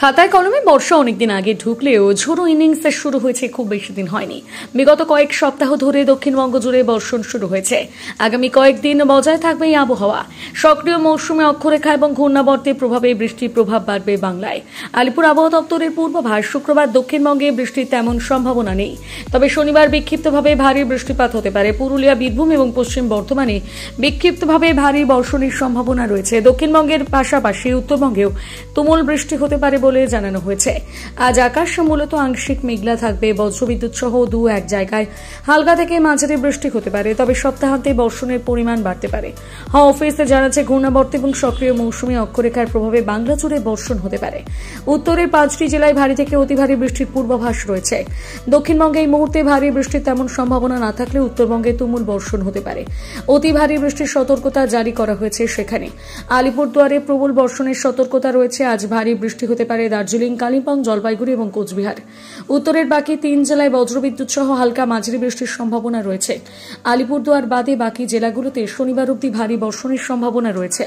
খাতায় কলমে বর্ষা অনেকদিন আগে ঢুকলেও ঝোড়ো ইনিংস শুরু হয়েছে খুব বেশি দিন হয়নি। বিগত কয়েক সপ্তাহ ধরে দক্ষিণবঙ্গ জুড়ে বর্ষণ শুরু হয়েছে। আগামী কয়েকদিন বজায় থাকবে এই আবহাওয়া। সক্রিয় মৌসুমে অক্ষরেখা এবং ঘূর্ণাবর্তের প্রভাবে বৃষ্টির প্রভাব বাড়বে বাংলায়। আলিপুর আবহাওয়া দপ্তরের পূর্বাভাস, শুক্রবার দক্ষিণবঙ্গে বৃষ্টির তেমন সম্ভাবনা নেই, তবে শনিবার বিক্ষিপ্তভাবে ভারী বৃষ্টিপাত হতে পারে। পুরুলিয়া, বীরভূম এবং পশ্চিম বর্ধমানে বিক্ষিপ্তভাবে ভারী বর্ষণের সম্ভাবনা রয়েছে। দক্ষিণবঙ্গের পাশাপাশি উত্তরবঙ্গেও তুমুল বৃষ্টি হতে পারে বলে জানানো হয়েছে। আজ আকাশ মূলত আংশিক মেঘলা থাকবে। বজ্রবিদ্যুৎ সহ দু এক জায়গায় হালকা থেকে মাঝারি বৃষ্টি হতে পারে, তবে সপ্তাহান্তে বর্ষণের পরিমাণ বাড়তে পারে। হাওয়া অফিসে জানাচ্ছে, ঘূর্ণাবর্ত এবং সক্রিয় মৌসুমী অক্ষরেখার প্রভাবে বাংলা জুড়ে বর্ষণ হতে পারে। উত্তরের 5টি জেলায় ভারী থেকে অতি ভারী বৃষ্টির পূর্বাভাস রয়েছে। দক্ষিণবঙ্গে এই মুহূর্তে ভারী বৃষ্টির তেমন সম্ভাবনা না থাকলে উত্তরবঙ্গে তুমুল বর্ষণ হতে পারে। অতি ভারী বৃষ্টির সতর্কতা জারি করা হয়েছে সেখানে। আলিপুরদুয়ারে প্রবল বর্ষণের সতর্কতা রয়েছে। আজ ভারী বৃষ্টি হতে পারে দার্জিলিং, কালিম্পং, জলপাইগুড়ি এবং কোচবিহার। উত্তরের বাকি 3 জেলায় বজ্রবিদ্যুৎ সহ হালকা মাঝারি বৃষ্টির সম্ভাবনা রয়েছে। আলিপুরদুয়ার বাদে বাকি জেলাগুলোতে শনিবার অবধি ভারী বর্ষণের সম্ভাবনা রয়েছে।